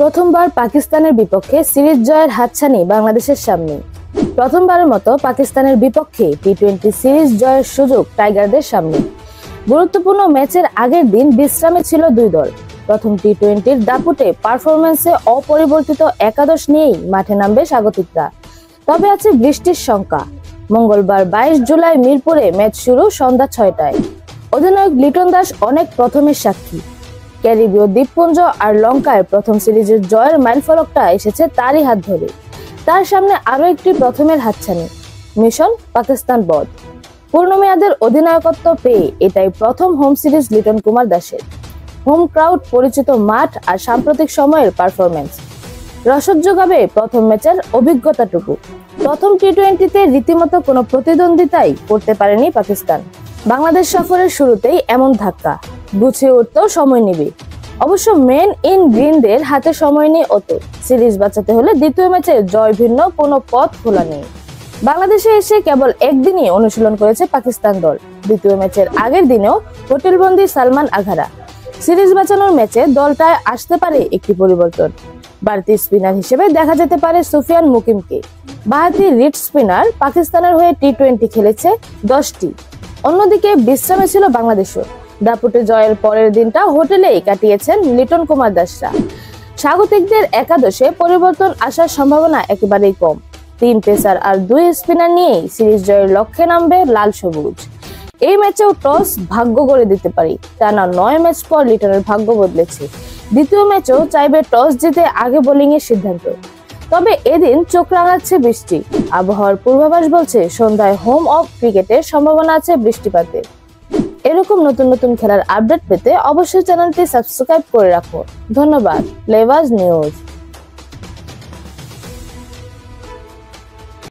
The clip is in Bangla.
প্রথমবার পাকিস্তানের বিপক্ষে সিরিজ জয়ের হাতছানি বাংলাদেশের সামনে। প্রথমবারের মতো পাকিস্তানের বিপক্ষে টি-20 সিরিজ জয়ের সুযোগ টাইগারদের সামনে। গুরুত্বপূর্ণ ম্যাচের আগের দিন বিশ্রামে ছিল দুই দল। প্রথম টি-20-র দাপুটে পারফরম্যান্সে অপরিবর্তিত একাদশ নিয়েই মাঠে নামবে স্বাগতিকরা। তবে আছে বৃষ্টির শঙ্কা। মঙ্গলবার 22 জুলাই মিরপুরে ম্যাচ শুরু সন্ধ্যা 6টায়। অধিনায়ক লিটন দাস অনেক প্রথমের সাক্ষী। ক্যারিবীয় দ্বীপপুঞ্জ আর লঙ্কায় প্রথম সিরিজের জয়ের মাইলফলকটা এসেছে তারই হাত ধরে। তার সামনে আরো একটি প্রথমের হাতছানি, মিশন পাকিস্তান বধ। পূর্ণমেয়াদের অধিনায়কত্ব পেয়ে এটাই প্রথম হোম সিরিজ লিটন কুমার দাসের। হোম ক্রাউড, পরিচিত মাঠ আর সাম্প্রতিক সময়ের পারফরম্যান্স রসদ যোগাবে প্রথম ম্যাচের অভিজ্ঞতাটুকু। প্রথম টি-20-তে রীতিমতো কোনো প্রতিদ্বন্দ্বিতাই করতে পারেনি পাকিস্তান। বাংলাদেশ সফরের শুরুতেই এমন ধাক্কা, গুছিয়ে উঠতেও সময় নেবে। অবশ্য মেন ইন গ্রিনদের হাতে সময় নেই অত। সিরিজ বাঁচাতে হলে দ্বিতীয় ম্যাচে জয় ভিন্ন কোনো পথ খোলা নেই। বাংলাদেশে এসে কেবল একদিনই অনুশীলন করেছে পাকিস্তান দল। দ্বিতীয় ম্যাচের আগের দিনেও হোটেলবন্দি সালমান আঘারা। সিরিজ বাঁচানোর ম্যাচে দলটায় আসতে পারে একটি পরিবর্তন। বাড়তি স্পিনার হিসেবে দেখা যেতে পারে সুফিয়ান মুকিমকে। বাঁহাতি রিড স্পিনার পাকিস্তানের হয়ে টি-20 খেলেছে 10টি। অন্যদিকে বিশ্রামে ছিল বাংলাদেশও। দাপুটে জয়ের পরের দিনটা হোটেলেই কাটিয়েছেন লিটন কুমার দাসরা। স্বাগতিকদের একাদশে পরিবর্তন আসার সম্ভাবনা একেবারেই কম। 3 পেসার আর 2 স্পিনার নিয়েই সিরিজ জয়ের লক্ষ্যে নামবে লাল সবুজ। এই ম্যাচেও টস ভাগ্য গড়ে দিতে পারি। টানা 9 ম্যাচ পর লিটনের ভাগ্য বদলেছে। দ্বিতীয় ম্যাচেও চাইবে টস জিতে আগে বোলিং এর সিদ্ধান্ত। তবে এদিন চোখ রাঙাচ্ছে বৃষ্টি। আবহাওয়ার পূর্বাভাস বলছে সন্ধ্যায় হোম অফ ক্রিকেটের সম্ভাবনা আছে বৃষ্টিপাতের। এরকম নতুন নতুন খেলার আপডেট পেতে অবশ্যই চ্যানেলটি সাবস্ক্রাইব করে রাখুন। ধন্যবাদ। প্লেবাজ নিউজ।